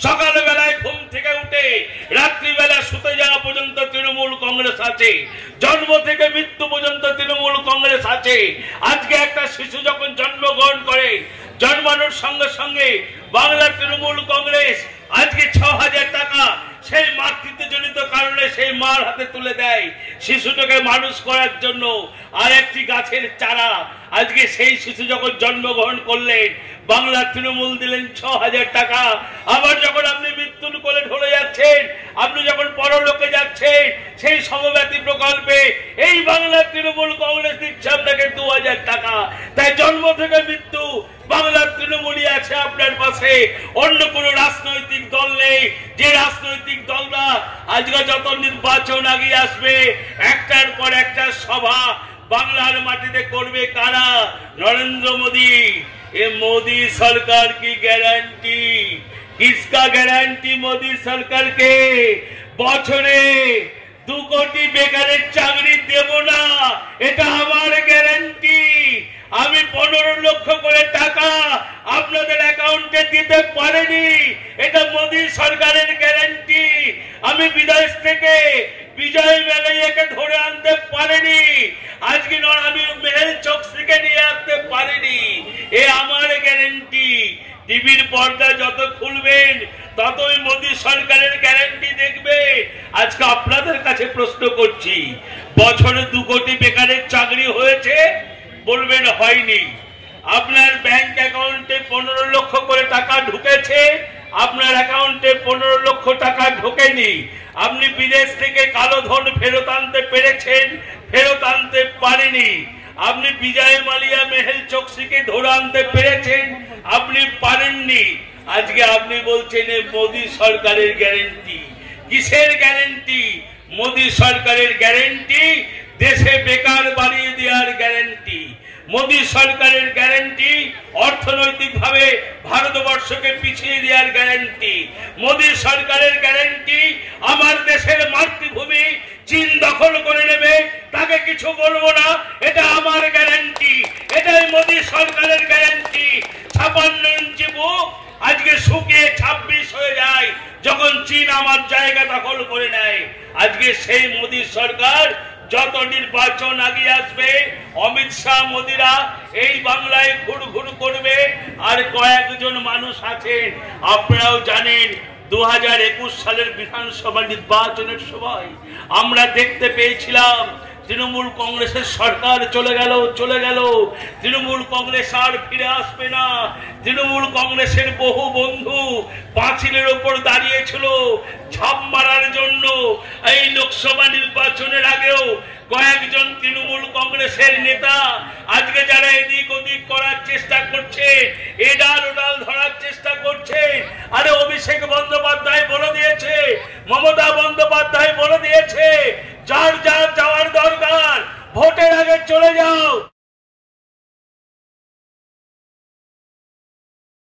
সকালবেলায় ঘুম থেকে উঠে রাত্রিবেলা শুতে যাওয়া পর্যন্ত তৃণমূল কংগ্রেস আছে, জন্ম থেকে মৃত্যু পর্যন্ত তৃণমূল কংগ্রেস আছে। আজকে একটা শিশু যখন জন্মগ্রহণ করে, জন্মানোর সঙ্গে সঙ্গে বাংলার তৃণমূল কংগ্রেস আজকে ৬,০০০ টাকা সেই মাতৃত্বজনিত কারণে সেই মার হাতে তুলে দেয় শিশুটাকে মানুষ করার জন্য। আর একটি গাছের চারা আজকে সেই শিশু যখন জন্মগ্রহণ করলেন, বাংলার তৃণমূল দিলেন ৬,০০০ টাকা। আবার যখন আপনি মৃত্যুর কোলে ঢলে যাচ্ছেন, আপনি যখন পরলোকে যাচ্ছেন, সেই সমব্যথী প্রকল্পে এই বাংলার তৃণমূল কংগ্রেস দিচ্ছে আপনাকে ২,০০০ টাকা। তাই জন্ম থেকে মৃত্যু বাংলার তৃণমূলই আছে আপনার পাশে, অন্য কোন রাজনৈতিক দল নেই। যে রাজনৈতিক দলরা আজকে যত নির্বাচন আগে আসবে, একটার পর একটা সভা বাংলার মাটিতে করবে কারা? नरेंद्र मोदी। ये मोदी सरकार की गारंटी, किसका गारंटी? मोदी सरकार के। বছরে 2 কোটি বেকারের চাকরি দেব না, এটা আমার গ্যারান্টি। আমি 15 লক্ষ করে টাকা আপনাদের অ্যাকাউন্টে দিতে পারিনি, এটা মোদি সরকারের গ্যারান্টি। আমি বিদেশ থেকে বিজয় মালিয়াকে ধরে আনতে পারিনি, আজকে আমি মেহেল চোকসিকে নিয়ে আসতে পারিনি, এ আমার গ্যারান্টি। টিভির পর্দা যত খুলবেন ততই মোদি সরকারের গ্যারান্টি দেখবে। আজকে আপনাদের কাছে প্রশ্ন করছি, বছরে 2 কোটি বেকারের চাকরি হয়েছে? বলবেন হয়নি। আপনার ব্যাংক অ্যাকাউন্টে 15 লক্ষ করে টাকা ঢুকেছে? আপনার অ্যাকাউন্টে 15 লক্ষ টাকা ঢোকেনি। আপনি বিদেশ থেকে কালো ধন ফেরত আনতে পেরেছেন? ফেরত আনতে পারেনি। আপনি বিজয় মালিয়া মেহেল চোকসিকে ধরে আনতে পেরেছেন? আপনি পারেননি। আজকে আপনি বলছেন মোদি সরকারের গ্যারান্টি। কিসের গ্যারান্টি? মোদি সরকারের গ্যারান্টি দেশে বেকার বাড়িয়ে দেওয়ার গ্যারান্টি। মোদি সরকারের গ্যারান্টি অর্থনৈতিকভাবে ভারতবর্ষকে পিছিয়ে দেওয়ার গ্যারান্টি। মোদি সরকারের গ্যারান্টি আমার দেশের মাতৃভূমি চীন দখল করে নেবে, তাকে কিছু বলবো না, এটা আমার গ্যারান্টি। এটাই মোদি সরকারের গ্যারান্টি। ৫৬ ইঞ্চি বুক আজকে শুকিয়ে ২৬ হয়ে যায় যখন চীন আমার জায়গা দখল করে নেয়। আজকে সেই মোদি সরকার যত নির্বাচন আগে আসবে, অমিত শাহ মোদিরা এই বাংলায় ঘুরঘুর করবে। আর কয়েকজন মানুষ আছেন, আপনারাও জানেন ২০২১ সালের বিধানসভা নির্বাচনের সময় আমরা দেখতে পেয়েছিলাম তৃণমূল কংগ্রেসের সরকার চলে গেল। তৃণমূল কংগ্রেস আর ফিরে আসবে না। তৃণমূল কংগ্রেসের বহু বন্ধু পাঁচিলের ওপর দাঁড়িয়েছিল ঝাঁপ মারার জন্য। এই লোকসভা নির্বাচনের আগেও কয়েকজন তৃণমূল কংগ্রেসের নেতা আজকে যারা এদিক ওদিক করার চেষ্টা করছে, এডাল ওডাল ধরার চেষ্টা করছে। আরে অভিষেক বন্দ্যোপাধ্যায় বলে দিয়েছে, মমতা বন্দ্যোপাধ্যায় বলে দিয়েছে, যার যার যাওয়ার দরকার ভোটের আগে চলে যাও।